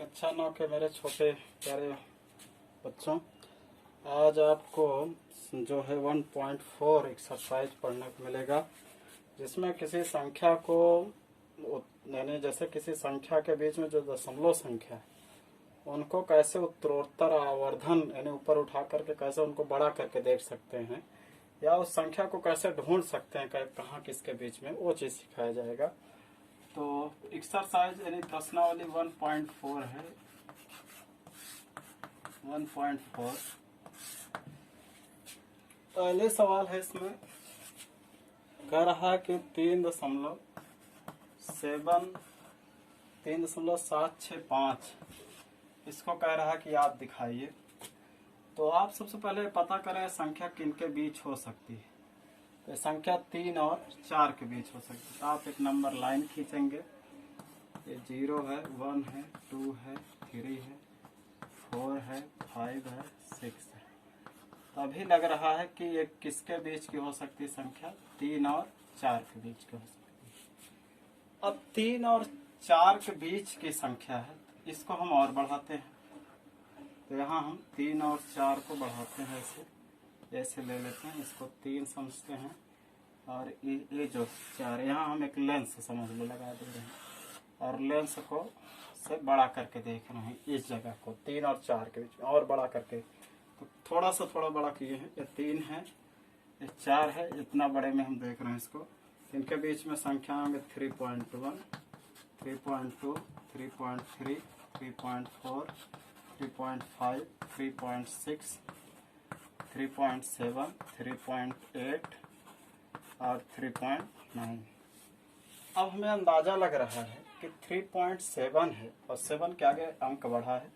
कक्षा 9 के मेरे छोटे प्यारे बच्चों, आज आपको जो है 1.4 एक्सरसाइज पढ़ने को मिलेगा, जिसमें किसी संख्या को यानी जैसे किसी संख्या के बीच में जो दशमलव संख्या है उनको कैसे उत्तरोत्तर आवर्धन यानी ऊपर उठा करके कैसे उनको बड़ा करके देख सकते हैं, या उस संख्या को कैसे ढूंढ सकते हैं कहाँ किसके बीच में, वो चीज सिखाया जाएगा। तो एक्सरसाइज यानी प्रश्नावली 1.4 है। 1.4 पहले सवाल है, इसमें कह रहा है कि 3.765 इसको कह रहा है कि आप दिखाइए। तो आप सबसे पहले पता करें संख्या किनके बीच हो सकती है। तो संख्या 3 और 4 के बीच हो सकती है। तो आप एक नंबर लाइन खींचेंगे। ये 0 है, 1 है, 2 है, 3 है, 4 है, 5 है, 6 है। तो अभी लग रहा है कि ये किसके बीच की हो सकती है संख्या? 3 और 4 के बीच की हो सकती है। अब 3 और 4 के बीच की संख्या है, इसको हम और बढ़ाते हैं। तो यहाँ हम 3 और 4 को बढ़ाते हैं, ऐसे ले लेते हैं। इसको 3 समझते हैं और ये जो 4, यहाँ हम एक लेंस समझ लो लगा दे रहे हैं और लेंस को से बड़ा करके देख रहे हैं इस जगह को 3 और 4 के बीच में, और बड़ा करके तो थोड़ा बड़ा किए हैं। ये 3 है, ये 4 है, इतना बड़े में हम देख रहे हैं इसको। इनके बीच में संख्या में 3.1, 3.2, 3.3, 3.4, 3.5, 3.6, 3.7, 3.8 और 3.9। अब हमें अंदाजा लग रहा है कि 3.7 है और 7 के आगे अंक बढ़ा है,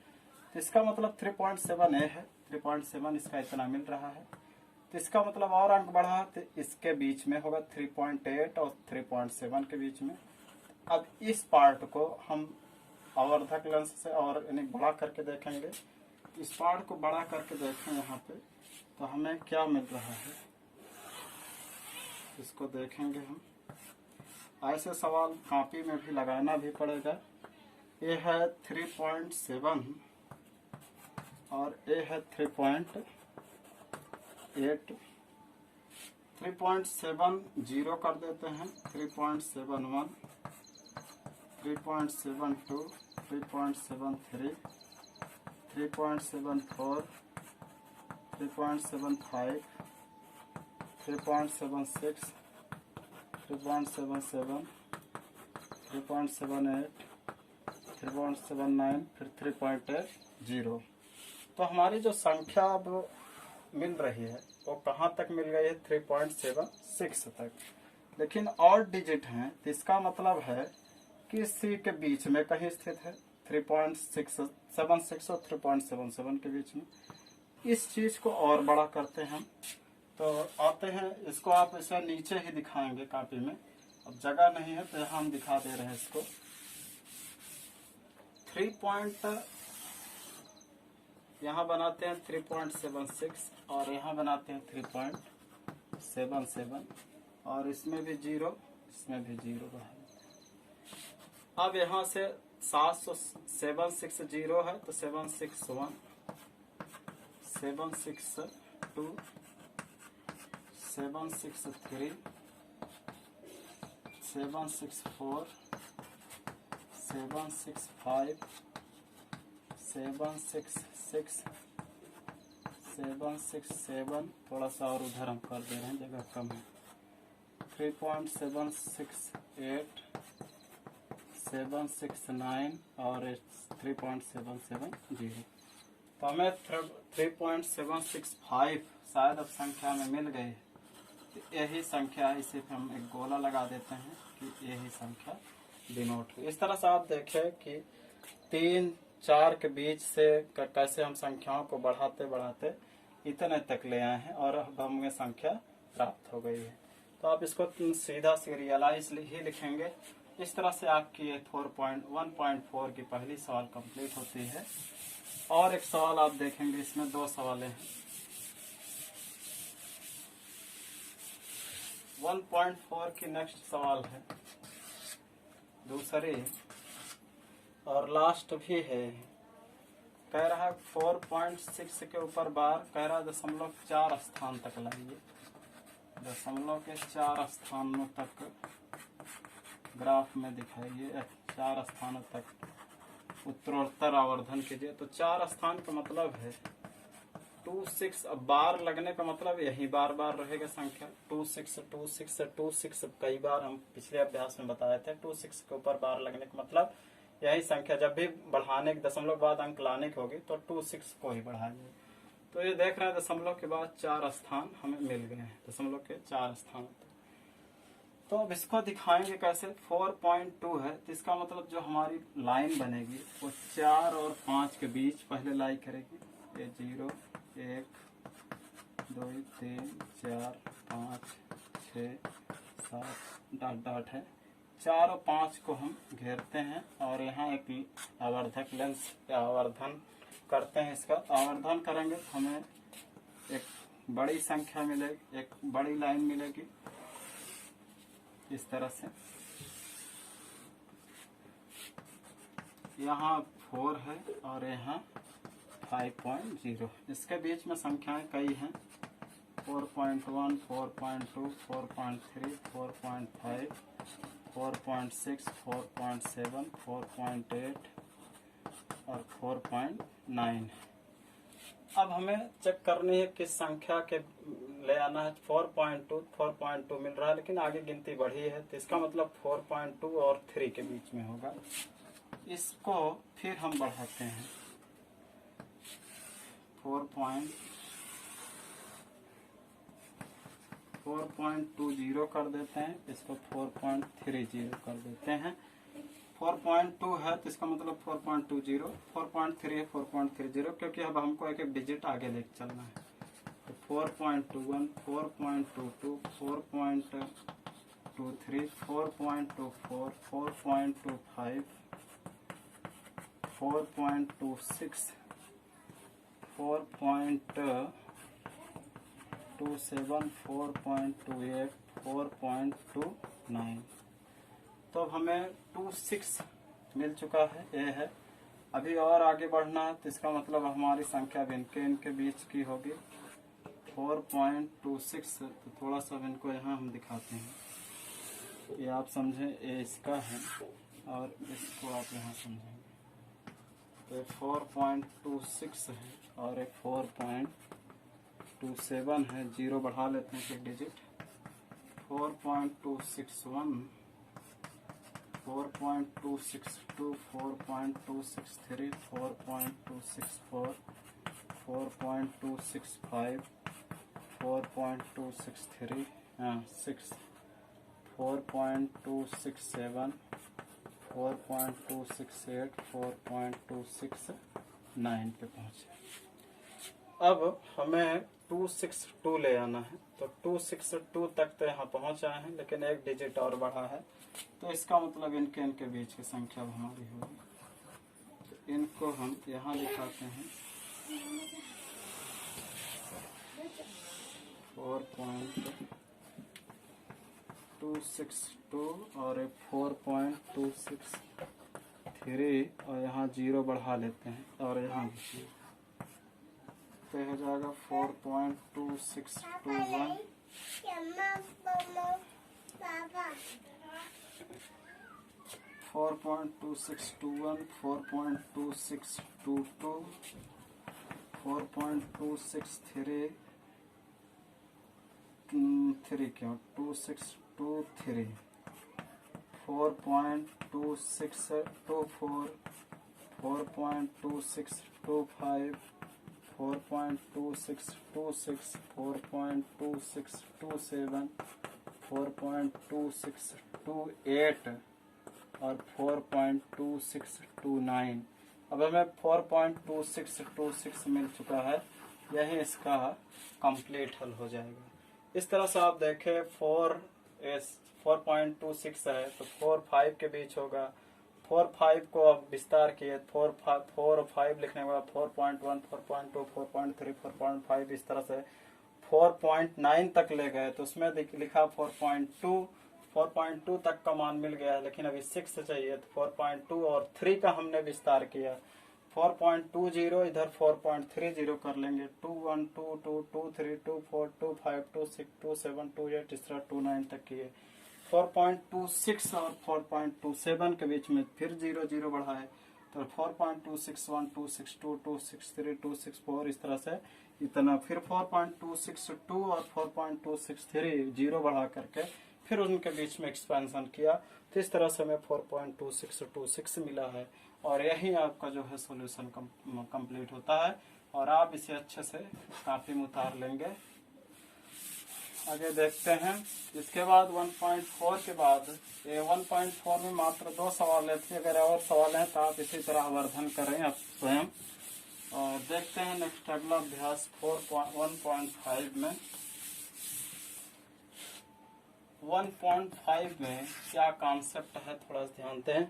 तो इसका मतलब 3.7 है। 3.7 इसका इतना मिल रहा है, तो इसका मतलब और अंक बढ़ा है, तो इसके बीच में होगा 3.8 और 3.7 के बीच में। अब इस पार्ट को हम आवर्धक लेंस से और यानी बड़ा करके देखेंगे। इस पार्ट को बड़ा करके देखें यहाँ पे, तो हमें क्या मिल रहा है इसको देखेंगे हम। ऐसे सवाल कॉपी में भी लगाना भी पड़ेगा। ये है 3.7 और ये है 3.8। 3.70 कर देते हैं, 3.71, 3.72, 3.73, 3.74, 3.75, 3.76, 3.77, 3.78, 3.79, फिर 3.80। तो हमारी जो संख्या अब मिल रही है वो कहाँ तक मिल गई है? 3.76 तक। लेकिन और डिजिट हैं, तो इसका मतलब है कि सी के बीच में कहीं स्थित है। 3.676 और 3.77 के बीच में। इस चीज को और बड़ा करते हैं। तो आते हैं, इसको आप ऐसा नीचे ही दिखाएंगे कॉपी में। अब जगह नहीं है तो यहाँ हम दिखा दे रहे हैं इसको। 3 यहाँ बनाते हैं 3.76 और यहाँ बनाते हैं 3.77 और इसमें भी 0, इसमें भी 0 बना। अब यहाँ से 760 है तो 761, 762, 763, 764, 765, 766, 767, थोड़ा सा और उधर हम कर दे रहे हैं, जगह कम है। 3.768, 769 और 3.770। तो हमें 3.765 शायद अब संख्या में मिल गई है। तो यही संख्या है, इसे हम एक गोला लगा देते हैं कि यही संख्या डिनोट हुई। इस तरह से आप देखें कि 3 4 के बीच से कैसे हम संख्याओं को बढ़ाते बढ़ाते इतने तक ले आए हैं और अब हमें संख्या प्राप्त हो गई है। तो आप इसको सीधा सीरियलाइज ही लिखेंगे। इस तरह से आपकी 1.4 की पहली सवाल कंप्लीट होती है। और एक सवाल आप देखेंगे, इसमें 2 सवालें हैं। 1.4 की नेक्स्ट सवाल है दूसरी और लास्ट भी है। कह रहा है 4.6 के ऊपर बार, कह रहा है 0.4 स्थान तक लाइए, 0.4 स्थानों तक ग्राफ में दिखाइए, 4 स्थानों तक उत्तरोत्तर आवर्धन कीजिए। तो 4 स्थान का मतलब है 26। अब बार लगने का मतलब यही बार बार रहेगा संख्या 26 26 26। कई बार हम पिछले अभ्यास में बताए थे 26 के ऊपर बार लगने का मतलब यही संख्या, जब भी बढ़ाने के दशमलव के बाद अंक लाने की होगी तो 26 को ही बढ़ाएंगे। तो ये देख रहे हैं दशमलव के बाद 4 स्थान हमें मिल गए हैं, दशमलव के 4 स्थान। तो अब इसको दिखाएंगे कैसे। 4.2 है तो इसका मतलब जो हमारी लाइन बनेगी वो 4 और 5 के बीच पहले लाई करेगी। ये 0 1 2 3 4 5 6 7 डॉट डॉट है। 4 और 5 को हम घेरते हैं और यहाँ एक आवर्धक लेंस आवर्धन करते हैं। इसका आवर्धन करेंगे तो हमें एक बड़ी संख्या मिलेगी, एक बड़ी लाइन मिलेगी इस तरह से। यहाँ 4 है और यहाँ 5.0। इसके बीच में संख्याएं कई हैं, 4.1 4.2 4.3 4.5 4.6 4.7 4.8 और 4.9। अब हमें चेक करनी है किस संख्या के ले आना है। 4.2 मिल रहा है लेकिन आगे गिनती बढ़ी है तो इसका मतलब 4.2 और 3 के बीच में होगा। इसको फिर हम बढ़ाते हैं 4.20 कर देते हैं, इसको 4.30 कर देते हैं। 4.2 है तो इसका मतलब 4.20, 4.3 है 4.30, क्योंकि अब हमको एक एक डिजिट आगे लेके चलना है। तो 4.21 4.22 4.23 4.24 4.25 4.26 4.27 4.28 4.29। तो अब हमें 26 मिल चुका है, ये है। अभी और आगे बढ़ना है तो इसका मतलब हमारी संख्या इनके बीच की होगी 4.26। तो थोड़ा सा इनको यहाँ हम दिखाते हैं, ये आप समझें ये इसका है और इसको आप यहाँ समझेंगे। तो 4.26 है और एक 4.27 है, 0 बढ़ा लेते हैं एक डिजिट। 4.261 4.262 4.263 4.264 4.265 4.263 6 4.267 4.268 4.269 पे पहुंचे। अब हमें 262 ले आना है। तो 262 तक तो यहाँ पहुंच आए हैं लेकिन एक डिजिट और बढ़ा है, तो इसका मतलब इनके बीच की संख्या हमारी होगी। तो इनको हम यहाँ लिखाते हैं 4.262 और एक 4.263 और यहाँ 0 बढ़ा लेते हैं और यहाँ लिखिए तो हो जाएगा 4.2621 4.2621 4.2622 4.263 क्यों 2623 4.2624 4.2625 4.2626 4.2627 4.2628 और 4.2629। अब हमें 4.2626 मिल चुका है, यही इसका कंप्लीट हल हो जाएगा। इस तरह से आप देखें 4.26 है तो 4 5 के बीच होगा। 4 5 को अब विस्तार किए 4 और 5 लिखने के बाद 4.1 4.2 4.3 4.5 इस तरह से 4.9 तक ले गए तो उसमें लिखा 4.2 4.2 तक का मान मिल गया है, लेकिन अभी 6 चाहिए, तो 4.2 और 3 का हमने विस्तार किया। 4.20 इधर 4.30 कर लेंगे। 2 1 2 2 2 3 2 4 2 5 2 6 2 7 2 8 इस तरह 2 9 तक किए। 4.26 और 4.27 के बीच में फिर 0 0 बढ़ा है, तो 4.261 262 263 264 इस तरह से इतना। फिर 4.262 और 4.263 0 बढ़ा करके फिर उनके बीच में एक्सपेंशन किया, तो इस तरह से हमें 4.2626 मिला है। और यही आपका जो है सॉल्यूशन कंप्लीट होता है। और आप इसे अच्छे से कॉपी में उतार लेंगे। आगे देखते हैं। इसके बाद 1.4 के बाद 1.4 में मात्र 2 सवाल थे। अगर और सवाल हैं तो आप इसी तरह आवर्धन करें आप स्वयं। और देखते हैं नेक्स्ट अगला अभ्यास 1.5 में। 1.5 में क्या कॉन्सेप्ट है थोड़ा ध्यान दें।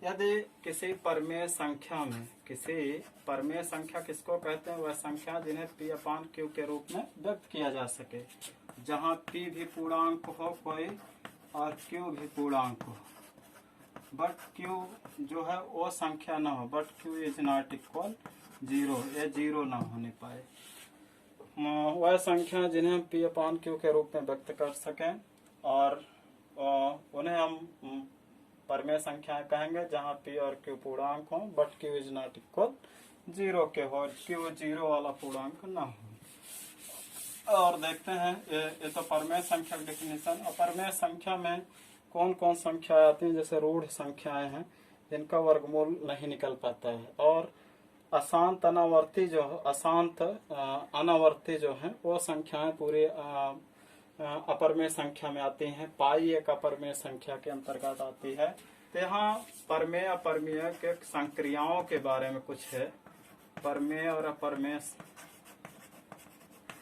यदि किसी परमेय संख्या में, किसी परमेय संख्या किसको कहते हैं, वह संख्या जिन्हें P/Q के रूप में व्यक्त किया जा सके, जहां P भी पूर्णांक हो कोई और Q भी पूर्णांक हो, बट Q जो है वो संख्या ना हो, but Q is not equal 0, ये 0 ना होने पाए। वह संख्या जिन्हें P/Q के रूप में व्यक्त कर सकें, और उन्हें हम परमेय संख्याएं कहेंगे जहां P और Q पूर्णांक हो, but Q is not equal 0 के हो, Q 0 वाला पूर्णांक ना हो। और देखते हैं ये तो परमेय संख्या की डेफिनेशन। अपरमेय संख्या में कौन कौन संख्या आती हैं, जैसे रूढ़ संख्याएं हैं जिनका वर्गमूल नहीं निकल पाता है, और अशांत अनावर्ती अनावर्ती जो है वो संख्याएं पूरी अपरमेय संख्या में आती हैं। पाई एक अपरमेय संख्या के अंतर्गत आती है। तो यहाँ परमेय अपरमेय के संक्रियाओं के बारे में कुछ है। परमेय और अपरमेय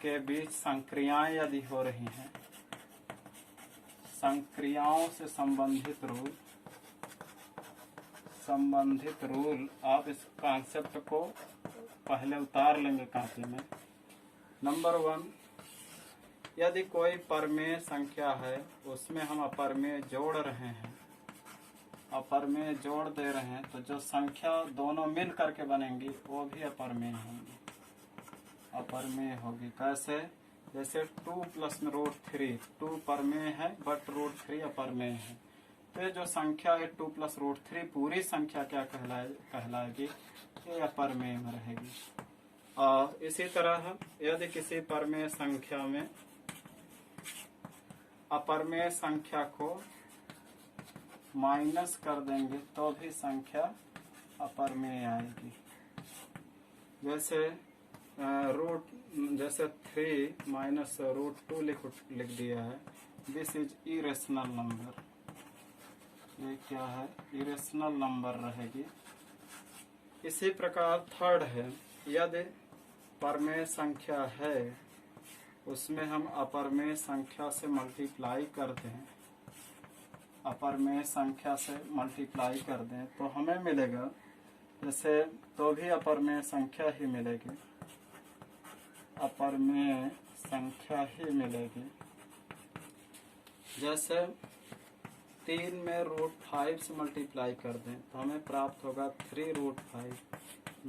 के बीच संक्रियाएं यदि हो रही हैं, संक्रियाओं से संबंधित रूल आप इस कॉन्सेप्ट को पहले उतार लेंगे कॉपी में। नंबर 1, यदि कोई परमेय संख्या है उसमें हम अपरमेय जोड़ रहे हैं, अपरमेय जोड़ दे रहे हैं, तो जो संख्या दोनों मिल करके बनेंगी वो भी अपरमेय होंगी, अपरमेय होगी। कैसे? जैसे 2 + √3, 2 परमेय है बट √3 अपरमेय है। तो ये जो संख्या है 2 + √3 पूरी संख्या क्या कहलाएगी? ये अपरमेय में रहेगी। और इसी तरह यदि किसी परमेय संख्या में अपरमेय संख्या को माइनस कर देंगे तो भी संख्या अपरमेय आएगी। जैसे 3 - √2 लिख दिया है, दिस इज इरेशनल नंबर। ये क्या है? इरेशनल नंबर रहेगी। इसी प्रकार थर्ड है, यदि परमेय संख्या है उसमें हम अपरमेय संख्या से मल्टीप्लाई कर दें, अपरमेय संख्या से मल्टीप्लाई कर दें तो हमें मिलेगा, जैसे तो भी अपरमेय संख्या ही मिलेगी, अपरमेय संख्या ही मिलेगी। जैसे 3 में √5 से मल्टीप्लाई कर दें तो हमें प्राप्त होगा 3√5,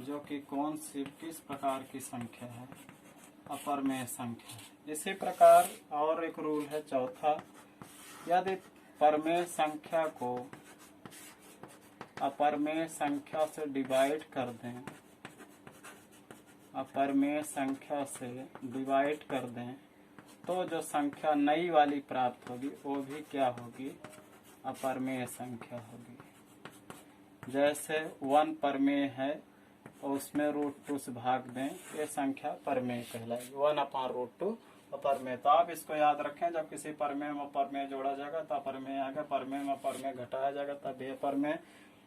जो कि कौन सी किस प्रकार की संख्या है? अपरमेय संख्या। इसी प्रकार और एक रूल है चौथा, यदि परमेय संख्या को अपरमेय संख्या से डिवाइड कर दें, अपरमेय संख्या से डिवाइड कर दें तो जो संख्या नई वाली प्राप्त होगी वो भी क्या होगी? अपरमेय संख्या होगी। जैसे 1 परमेय है और उसमें √2 से भाग दें, ये संख्या परमेय कहलाएगी। 1/√2 अपरमेय। तो आप इसको याद रखें, जब किसी परमेय में अपरमेय जोड़ा जाएगा तो अपरमेय आएगा, परमेय में अपरमेय घटाया जाएगा तब भी अपरमेय,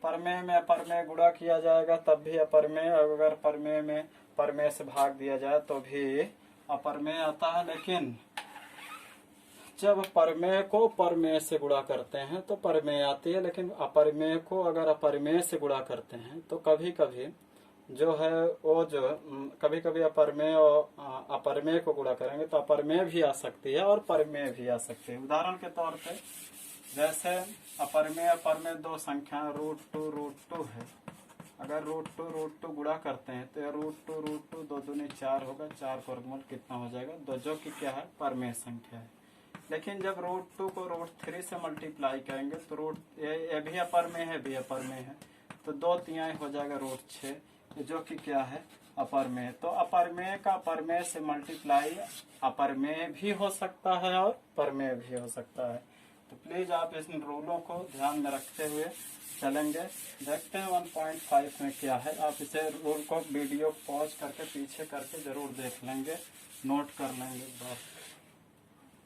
परमेय में अपरमेय गुणा किया जाएगा तब भी अपरमेय, अगर परमेय में परमेय से भाग दिया जाए तो भी अपरमेय आता है। लेकिन जब परमेय को परमेय से गुणा करते हैं तो परमेय आती है, लेकिन अपरमेय को अगर अपरमेय से गुणा करते हैं तो कभी कभी जो है वो जो कभी कभी अपरमेय और अपरमेय को गुणा करेंगे तो अपरमेय भी आ सकती है और परमेय भी आ सकती है। उदाहरण के तौर पे जैसे अपरमेय अपरमेय दो संख्या √2 है। अगर √2 गुणा करते हैं तो √2 दो दूनी 4 होगा, 4 का वर्गमूल कितना हो जाएगा 2, जो कि क्या है परमेय संख्या है। लेकिन जब √2 को √3 से मल्टीप्लाई करेंगे तो ये भी अपरमेय है, भी अपरमेय है, तो 2 तिहाई हो जाएगा √6, जो कि क्या है अपरमेय। तो अपरमेय का अपरमेय से मल्टीप्लाई अपरमेय भी हो सकता है और परमेय भी हो सकता है। तो प्लीज आप इन रूलों को ध्यान में रखते हुए चलेंगे। देखते हैं 1.5 में क्या है। आप इसे रूल को वीडियो पॉज करके पीछे करके जरूर देख लेंगे, नोट कर लेंगे बस।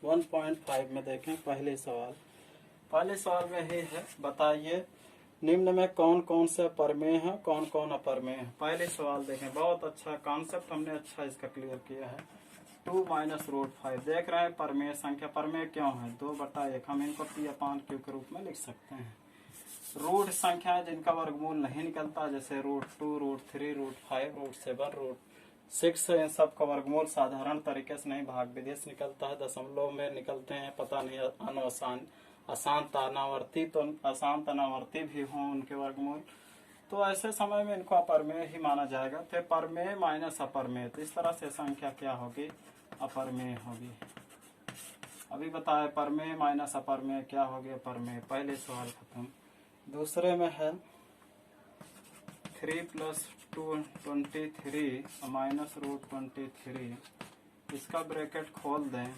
1.5 में देखें पहले सवाल में ही है, बताइए निम्न में कौन कौन से परमेय है, कौन कौन अपरमेय है। पहले सवाल देखें, बहुत अच्छा कॉन्सेप्ट हमने अच्छा इसका क्लियर किया है। 2 - √5 देख रहे हैं परमेय संख्या। परमेय क्यों है 2/1, हम इनको P/Q के रूप में लिख सकते हैं। रूट संख्या जिनका वर्गमूल नहीं निकलता, जैसे √2 √3 √5 √7 √6, इन सब का वर्गमूल साधारण तरीके से नहीं भाग विधि से निकलता है, दशमलव में निकलते हैं, पता नहीं अशांत अनावर्ती तो अशांत अनावर्ती भी हों उनके वर्गमूल, तो ऐसे समय में इनको अपरमेय ही माना जाएगा। तो परमेय माइनस अपरमेय, तो इस तरह से संख्या क्या होगी अपरमेय होगी। अभी बताए परमेय माइनस अपरमेय क्या होगी अपरमेय। पहले सवाल खत्म। दूसरे में है 3 + 2 23 -√23, इसका ब्रैकेट खोल दें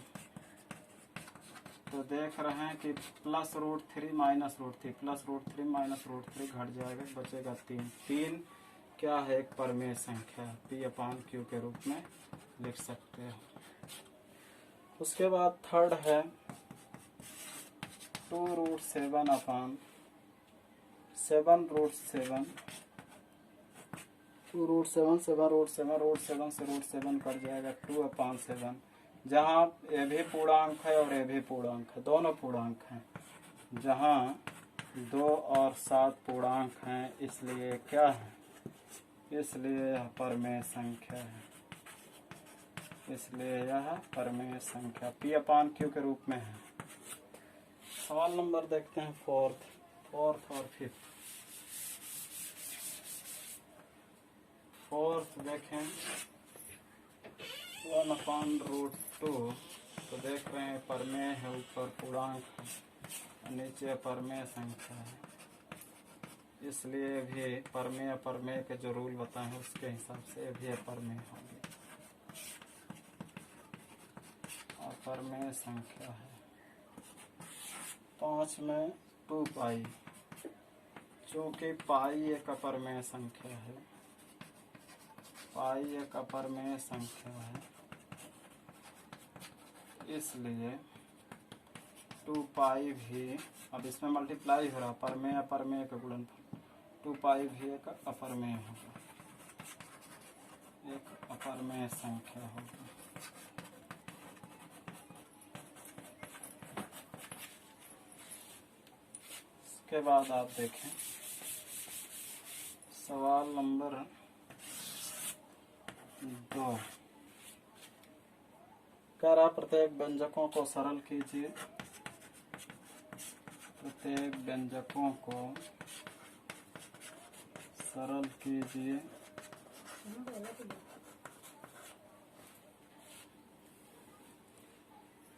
तो देख रहे हैं कि +√3 -√3 +√3 -√3 घट जाएगा, बचेगा 3 क्या है एक परमेय संख्या, P/Q के रूप में लिख सकते हैं। उसके बाद थर्ड है 2√7 7 √7 2√7 7 से √7 कट जाएगा 2/7, जहाँ ए भी पूर्णांक है और ए भी पूर्णांक है, दोनों पूर्णांक हैं। जहाँ 2 और 7 पूर्णांक हैं, इसलिए क्या है, इसलिए यह परमेय संख्या है, इसलिए यह परमेय संख्या P/Q के रूप में है। सवाल नंबर देखते हैं फोर्थ और फिफ्थ। फोर्थ देखें 1/√2, तो देख रहे हैं परमेय है, ऊपर पूर्णांक है, नीचे परमेय संख्या है, इसलिए भी परमेय अपरमेय के जो रूल बताए हैं उसके हिसाब से भी अपरमेय होगी, अपरमेय संख्या है। 5 में 2π, चूँकि पाई एक अपरमेय संख्या है, पाई एक अपरमेय संख्या है, इसलिए 2π भी, अब इसमें मल्टीप्लाई हो रहा परमेय अपरमेय का गुणनफल, 2π भी एक अपरमेय होगा, एक अपरमेय संख्या होगी। इसके बाद आप देखें सवाल नंबर 2, कह रहा प्रत्येक व्यंजकों को सरल कीजिए, प्रत्येक व्यंजकों को सरल कीजिए।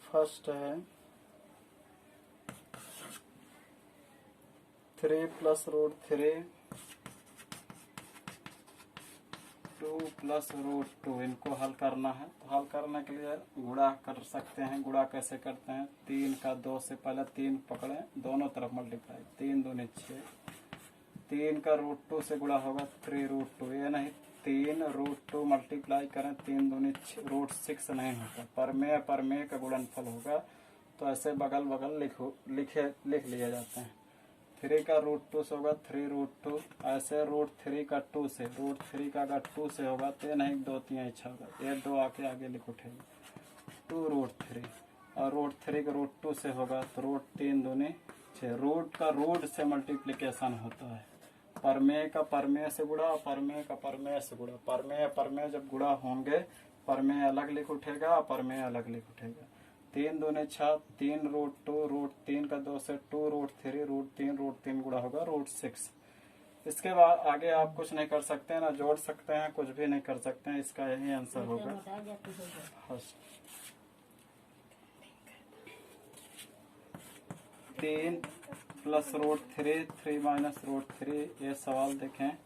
फर्स्ट है 3 + √3 2 + √2, इनको हल करना है। तो हल करने के लिए गुणा कर सकते हैं। गुणा कैसे करते हैं, 3 का 2 से पहले 3 पकड़े, दोनों तरफ मल्टीप्लाई, 3 दूनी 6, 3 का √2 से गुणा होगा 3√2, ये नहीं 3 √2 मल्टीप्लाई करें, 3 दूनी √6 नहीं होता, परमेय परमेय का गुणनफल होगा, तो ऐसे बगल बगल लिख लिए जाते हैं। 3 का √2 से होगा 3√2, ऐसे √3 का 2 से, √3 का अगर 2 से होगा तो नहीं 2 3 6 होगा, ये 2 आके आगे लिख उठेगा 2√3, और √3 का √2 से होगा तो √3 दूनी 6, रूट का रूट से मल्टीप्लिकेशन होता है, परमेय का परमेय से गुणा, परमेय का परमेय से गुणा। परमेय परमेय जब गुणा होंगे, परमेय अलग लिख उठेगा, परमेय अलग लिख उठेगा। 3 दूने 6, 3 रूट 2, रूट 3 का 2 से 2 रूट 3, रूट 3 गुणा होगा रूट 6। इसके बाद आगे आप कुछ नहीं कर सकते हैं, ना जोड़ सकते हैं, कुछ भी नहीं कर सकते हैं। इसका यही आंसर होगा। 3 प्लस रूट 3, 3 माइनस रूट 3। ये सवाल देखें,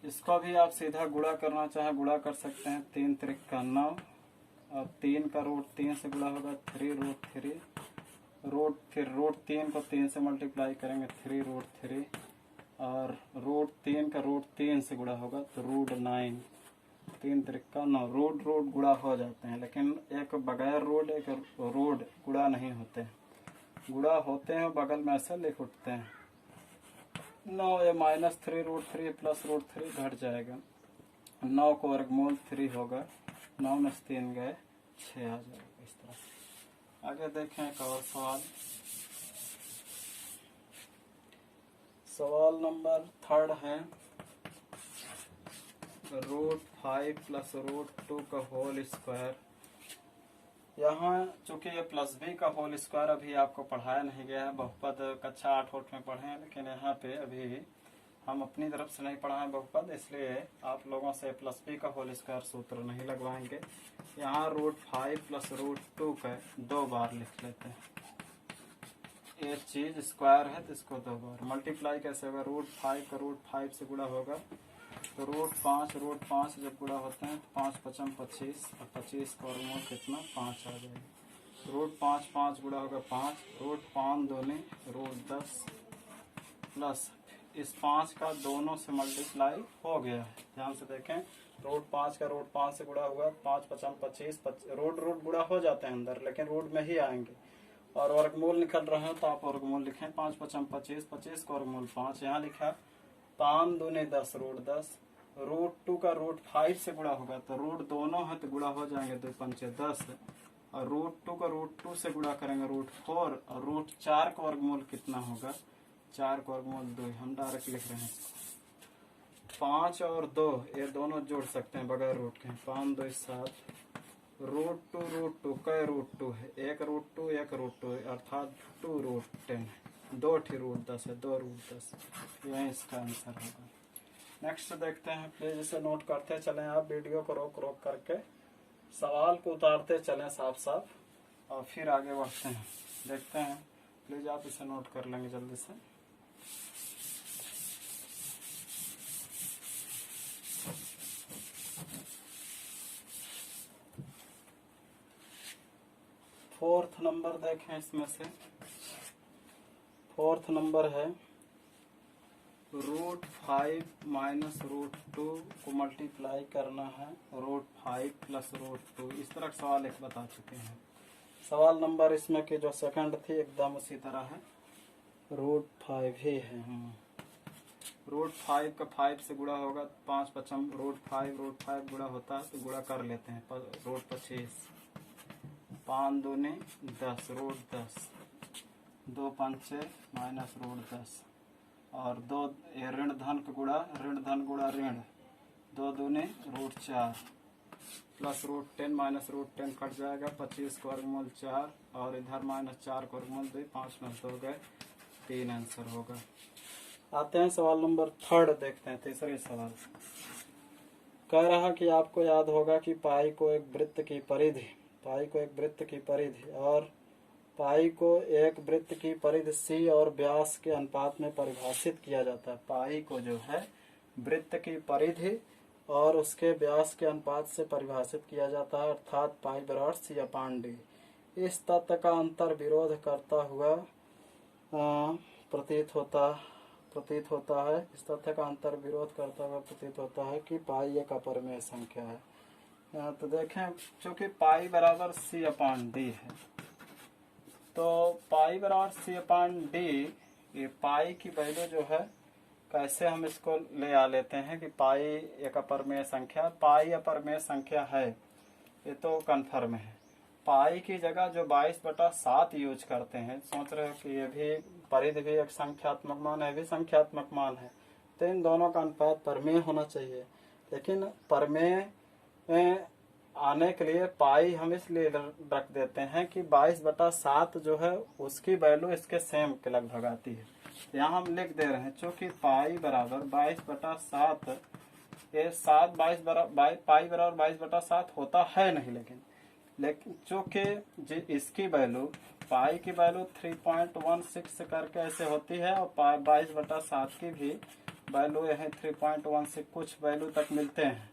इसको भी आप सीधा गुणा करना चाहे गुणा कर सकते हैं। 3 त्रिका 9 और 3 का रूट 3 से गुणा होगा 3 रूट 3। फिर रूट 3 को 3 से मल्टीप्लाई करेंगे 3 रूट 3 और रूट 3 का रूट 3 से गुणा होगा तो रूट 9। 3 त्रिका 9। रूट रूट गुणा हो जाते हैं, लेकिन एक बगैर रूट एक रूट गुणा नहीं होते। गुणा होते हैं बगल में ऐसे लिख उठते हैं। 9 ये माइनस 3 रूट 3 प्लस रूट 3 घट जाएगा। 9 को वर्गमूल 3 होगा, 9 में 3 गए 6 आ जाएगा। इस तरह से आगे देखें एक और सवाल। सवाल नंबर 3 है रूट 5 प्लस रूट 2 का होल स्क्वायर। यहाँ चूंकि ये प्लस बी का होल स्क्वायर अभी आपको पढ़ाया नहीं गया है, बहुपद कक्षा 8 में पढ़े हैं, लेकिन यहाँ पे अभी हम अपनी तरफ से नहीं पढ़ा है बहुपद, इसलिए आप लोगों से प्लस बी का होल स्क्वायर सूत्र नहीं लगवाएंगे। यहाँ रूट 5 प्लस रूट 2 का 2 बार लिख लेते हैं। एक चीज स्क्वायर है तो इसको 2 बार मल्टीप्लाई कैसे होगा? रूट 5 का रूट 5 से गुणा होगा तो रूट 5 जब गुणा होते हैं तो 5 पचम 25 और 25 का वर्गमूल कितना 5 आ जाएगा। रूट 5 गुणा होगा 5, रूट 5 दूनी रूट 10 प्लस इस 5 का दोनों से मल्टीप्लाई हो गया है। ध्यान से देखें, रूट 5 का रूट 5 से गुणा हुआ 5 पचम 25, रूट गुणा हो जाते हैं अंदर, लेकिन रूट में ही आएंगे और वर्गमूल निकल रहे हैं तो आप वर्गमूल लिखें। 5 पचम 25, 25 का वर्गमूल 5 यहाँ लिखा। 5 दूनी 10 रूट 10। रूट 2 का रूट 5 से गुणा होगा तो रूट दोनों है तो गुणा हो जाएंगे, 2 पंचे 10 और रूट 2 का रूट 2 से गुणा करेंगे रूट 4 और रूट 4 का वर्गमूल कितना होगा? 4 का वर्गमूल 2। हम डायरेक्ट लिख रहे हैं इसको। 5 और 2 ये दोनों जोड़ सकते हैं बगैर रूट के। 5 2 7 रूट 2 कई रूट 2 है? एक रूट 2 एक रूट 2 अर्थात 2 रूट 10 है। 2 ठी रूट 10 है, 2 रूट 10। यही इसका आंसर होगा। नेक्स्ट देखते हैं, प्लीज इसे नोट करते चलें आप, वीडियो को रोक रोक करके सवाल को उतारते चलें साफ साफ और फिर आगे बढ़ते हैं। देखते हैं, प्लीज आप इसे नोट कर लेंगे जल्दी से। फोर्थ नंबर देखें, इसमें से फोर्थ नंबर है रूट 5 माइनस रूट 2 को मल्टीप्लाई करना है रूट 5 प्लस रूट 2। इस तरह का सवाल एक बता चुके हैं। सवाल नंबर इसमें की जो सेकंड थी एकदम उसी तरह है, रूट 5 ही है। रूट 5 का 5 से गुणा होगा 5 पचम रूट 5 गुणा होता है तो गुणा कर लेते हैं। रूट 25, 5 दूनी 10 रूट 10, 2 पंचे माइनस रूट 10 और 2 ऋण धन का गुणा ऋण धन गुणा ऋण 2 दूनी root 4 plus root 10 minus root 10 cut जाएगा। 25 का वर्गमूल 4 और इधर माइनस 4 का वर्गमूल 2, 5 में 2 गए 3 आंसर होगा। आते हैं सवाल नंबर 3 देखते हैं। तीसरे सवाल कह रहा कि आपको याद होगा कि पाई को एक वृत्त की परिधि और पाई को एक वृत्त की परिधि सी और व्यास के अनुपात में परिभाषित किया जाता है। पाई को जो है वृत्त की परिधि और उसके व्यास के अनुपात से परिभाषित किया जाता है, अर्थात पाई बराबर सी अपान डी। इस तथ्य का अंतर विरोध करता हुआ प्रतीत होता है। इस तथ्य का अंतर विरोध करता हुआ प्रतीत होता है कि पाई एक अपरिमेय संख्या है। तो देखें, चूंकि पाई बराबर सी अपान डी है तो पाई बराबर सी अपान डी, ये पाई की वैल्यू जो है कैसे हम इसको ले आ लेते हैं कि पाई एक अपरिमेय संख्या, पाई अपरिमेय संख्या है ये तो कन्फर्म है। पाई की जगह जो 22/7 यूज करते हैं, सोच रहे हो कि ये भी परिधि भी एक संख्यात्मक मान है, भी संख्यात्मक मान है, तो इन दोनों का अनुपात परमेय होना चाहिए। लेकिन परमेय आने के लिए पाई हम इसलिए रख देते हैं कि 22/7 जो है उसकी वैल्यू इसके सेम के लगभग आती है। यहाँ हम लिख दे रहे हैं चूंकि पाई बराबर 22/7, ये 7 22 बराबर पाई बराबर 22/7 होता है नहीं, लेकिन चूंकि इसकी वैल्यू पाई की वैल्यू 3.16 करके ऐसे होती है और 22/7 की भी वैल्यू यह 3.16 कुछ वैल्यू तक मिलते हैं,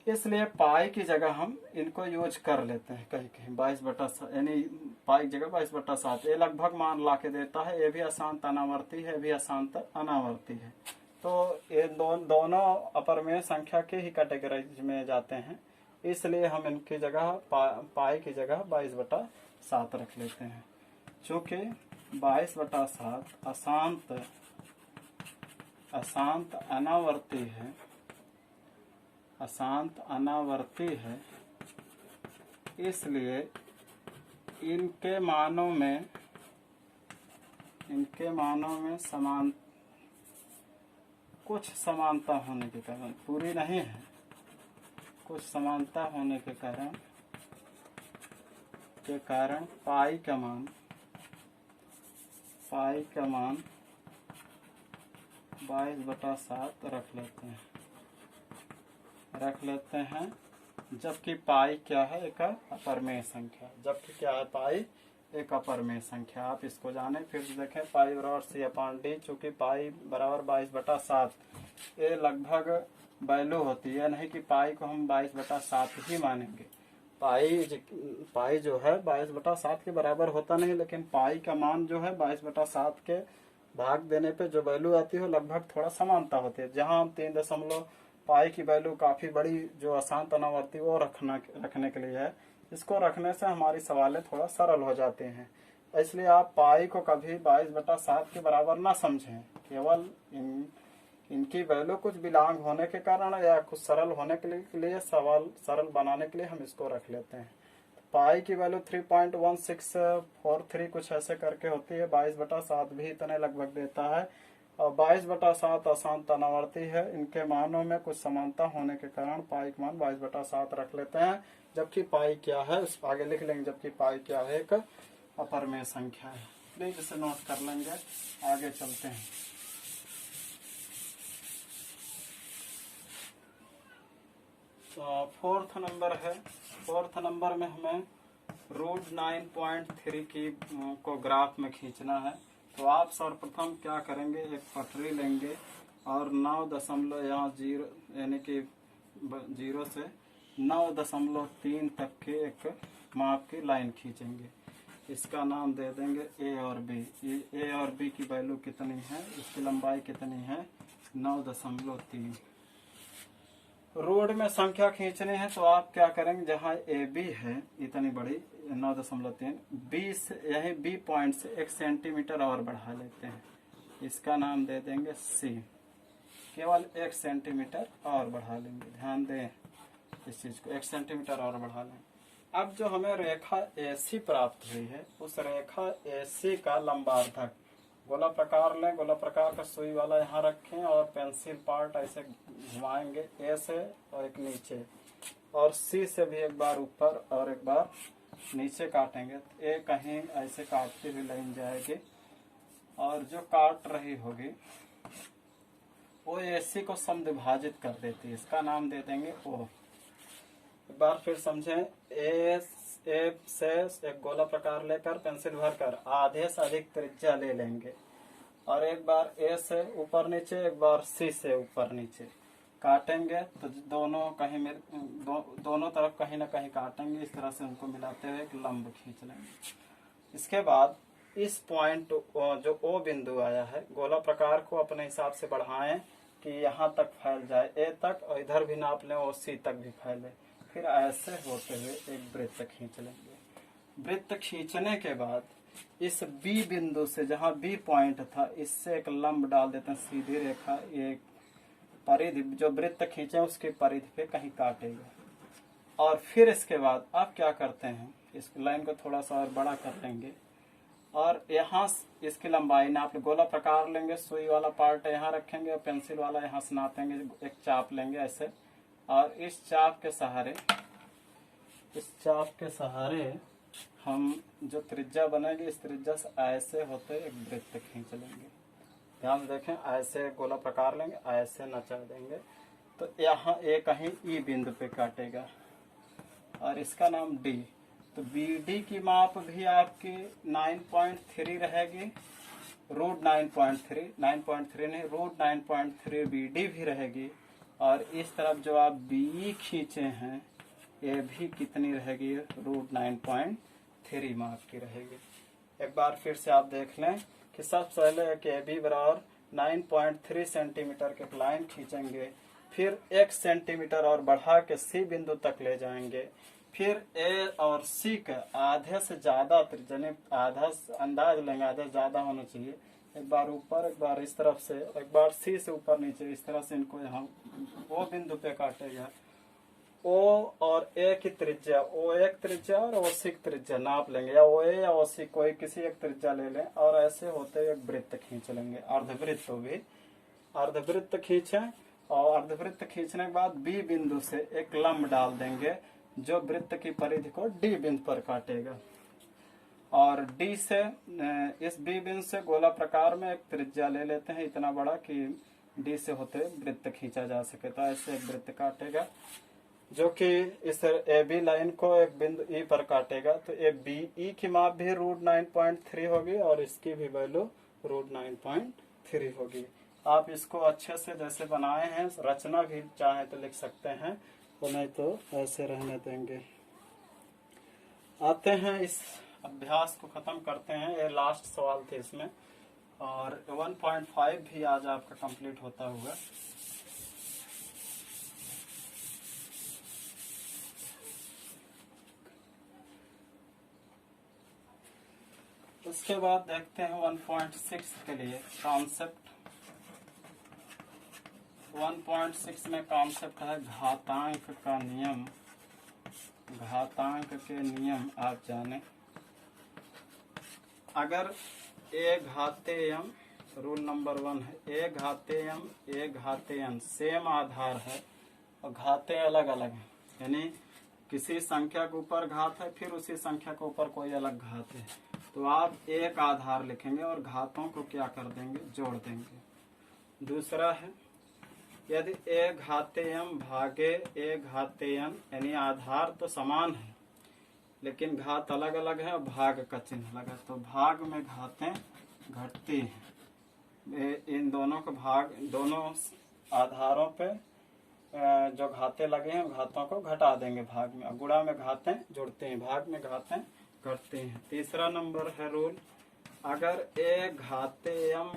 इसलिए पाई की जगह हम इनको यूज कर लेते हैं कहीं कहीं 22/7, यानी पाई की जगह 22/7 ये लगभग मान ला के देता है। ये भी अशांत अनावर्ती है, भी अशांत अनावर्ती है, तो ये दोनों अपरमेय संख्या के ही कैटेगरी में जाते हैं, इसलिए हम इनकी जगह पाई की जगह 22/7 रख लेते हैं। चूंकि 22/7 अशांत अनावर्ती है, अशांत अनावर्ती है, इसलिए इनके मानों में कुछ समानता होने के कारण, पूरी नहीं है, कुछ समानता होने के कारण पाई का मान 22/7 रख लेते हैं, जबकि पाई क्या है, एक अपरमेय संख्या, जबकि क्या है पाई एक अपरमेय संख्या। आप इसको जाने फिर देखें पाई बराबर C/D, चूंकि पाई बराबर 22/7 ये लगभग वैल्यू होती है, नहीं कि पाई को हम 22/7 ही मानेंगे। पाई जो है 22/7 के बराबर होता नहीं, लेकिन पाई का मान जो है 22/7 के भाग देने पे जो वैल्यू आती है लगभग थोड़ा समानता होती है। जहां हम 3 पाई की वैल्यू काफी बड़ी जो अशांत अनावर्ती वो रखने के लिए है, इसको रखने से हमारी सवालें थोड़ा सरल हो जाते हैं। इसलिए आप पाई को कभी 22/7 के बराबर ना समझें, केवल इनकी वैल्यू कुछ बिलोंग होने के कारण या कुछ सरल होने के लिए सवाल सरल बनाने के लिए हम इसको रख लेते हैं। पाई की वैल्यू 3.1643 कुछ ऐसे करके होती है, 22/7 भी इतने लगभग देता है, और 22/7 अशांत अनावर्ती है। इनके मानों में कुछ समानता होने के कारण पाई का मान 22/7 रख लेते हैं, जबकि पाई क्या है उस आगे लिख लेंगे, जबकि पाई क्या है एक अपरमेय संख्या है। प्लीज इसे नोट कर लेंगे, आगे चलते हैं। तो फोर्थ नंबर में हमें √9.3 को ग्राफ में खींचना है। तो आप सर्वप्रथम क्या करेंगे, एक पटरी लेंगे और 9.0 यानी कि 0 से 9.3 तक के एक माप की लाइन खींचेंगे। इसका नाम दे देंगे ए और बी। ए और बी की वैल्यू कितनी है, इसकी लंबाई कितनी है, 9.3। रोड में संख्या खींचनी है तो आप क्या करेंगे, जहाँ ए बी है इतनी बड़ी 9.3, यही बी पॉइंट से 1 सेंटीमीटर और बढ़ा लेते हैं। इसका नाम दे देंगे सी, केवल 1 सेंटीमीटर और बढ़ा लेंगे। ध्यान दें इस चीज को, 1 सेंटीमीटर और बढ़ा लें। अब जो हमें रेखा AC प्राप्त हुई है, उस रेखा AC का लंबार्धक गोला प्रकार लें। गोला प्रकार का सुई वाला यहाँ रखें और पेंसिल पार्ट ऐसे घुमाएंगे, ए से और एक नीचे, और सी से भी एक बार ऊपर और एक बार नीचे काटेंगे। ए कहीं ऐसे काटती हुई लाइन जाएगी और जो काट रही होगी वो AC को समद्विभाजित कर देती है। इसका नाम दे देंगे O। एक बार फिर समझें, ए से एक गोला प्रकार लेकर पेंसिल भरकर आधे से अधिक त्रिज्या ले लेंगे और एक बार ए से ऊपर नीचे, एक बार सी से ऊपर नीचे काटेंगे। तो दोनों तरफ कहीं ना कहीं काटेंगे, इस तरह से उनको मिलाते हुए एक लंब खींच लेंगे। इसके बाद इस पॉइंट जो O बिंदु आया है, गोला प्रकार को अपने हिसाब से बढ़ाएं कि यहाँ तक फैल जाए A तक, और इधर भी नाप लें और C तक भी फैले। फिर ऐसे होते हुए एक वृत्त खींच लेंगे। वृत्त खींचने के बाद इस B बिंदु से, जहाँ B पॉइंट था, इससे एक लंब डाल देते हैं, सीधी रेखा। एक परिधि जो वृत्त खींचे उसके परिधि पे कहीं काटेगा। और फिर इसके बाद आप क्या करते हैं, इस लाइन को थोड़ा सा और बड़ा कर लेंगे और यहाँ इसकी लंबाई नाप गोला प्रकार लेंगे, सुई वाला पार्ट यहाँ रखेंगे और पेंसिल वाला यहाँ से नापेंगे, एक चाप लेंगे ऐसे, और इस चाप के सहारे हम जो त्रिज्या बनेगी इस त्रिज्या से ऐसे होते एक वृत्त खींच लेंगे। ध्यान देखें, ऐसे गोला प्रकार लेंगे, ऐसे नचा देंगे तो यहाँ एक कहीं ई बिंदु पे काटेगा और इसका नाम डी। तो बी डी की माप भी आपकी 9.3 रहेगी, रूट 9.3 नहीं, रूट 9.3 बी डी भी रहेगी। और इस तरफ जो आप बी खींचे हैं ये भी कितनी रहेगी, रूट 9.3 माप की रहेगी। एक बार फिर से आप देख लें कि सबसे पहले एक ए बी बराबर 9.3 सेंटीमीटर के लाइन खींचेंगे, फिर 1 सेंटीमीटर और बढ़ा के सी बिंदु तक ले जाएंगे, फिर ए और सी का आधे से ज्यादा आधा अंदाज लेंगे, आधा ज्यादा होना चाहिए, एक बार ऊपर एक बार इस तरफ से, एक बार सी से ऊपर नीचे, इस तरह से इनको यहाँ ओ बिंदु पे काटेगा। ओ और ए की त्रिज्या, ओ एक त्रिज्या और ओ सी की त्रिज्या नाप लेंगे, या ओ ए या ओ सी कोई किसी एक त्रिज्या ले लें और ऐसे होते एक वृत्त खींच लेंगे, अर्धवृत्त भी अर्धवृत्त खींचे। और अर्धवृत्त खींचने के बाद बी बिंदु से एक लंब डाल देंगे जो वृत्त की परिधि को डी बिंदु पर काटेगा। और डी से इस बी बिंदु से गोला प्रकार में एक त्रिज्या ले लेते हैं इतना बड़ा कि डी से होते वृत्त खींचा जा सके, तो ऐसे एक वृत्त काटेगा जो कि इस ए बी लाइन को एक बिंदु ई पर काटेगा। तो ए बी ई की माप भी रूट 9.3 होगी और इसकी भी वैल्यू रूट 9.3 होगी। आप इसको अच्छे से जैसे बनाए हैं, रचना भी चाहे तो लिख सकते हैं, तो नहीं तो ऐसे रहने देंगे। आते हैं इस अभ्यास को खत्म करते हैं, ये लास्ट सवाल थे इसमें, और 1.5 भी आज आपका कंप्लीट होता हुआ। उसके बाद देखते हैं 1.6 के लिए कॉन्सेप्ट। 1.6 में कॉन्सेप्ट है घातांक का नियम। घातांक के नियम आप जाने, अगर ए घातेयम, रूल नंबर 1 है, ए घातेयन सेम आधार है और घाते अलग अलग है, यानी किसी संख्या के ऊपर घात है फिर उसी संख्या के ऊपर कोई अलग घात है, तो आप एक आधार लिखेंगे और घातों को क्या कर देंगे, जोड़ देंगे। दूसरा है यदि ए घातेयम भागे ए घातेयन, यानी आधार तो समान है लेकिन घात अलग अलग है और भाग का चिन्ह अलग है, तो भाग में घातें घटती हैं। इन दोनों को भाग, दोनों आधारों पे जो घातें लगे हैं घातों को घटा देंगे भाग में, और गुणा में घातें जुड़ती हैं, भाग में घातें घटती हैं। तीसरा नंबर है रूल, अगर ए घातेयम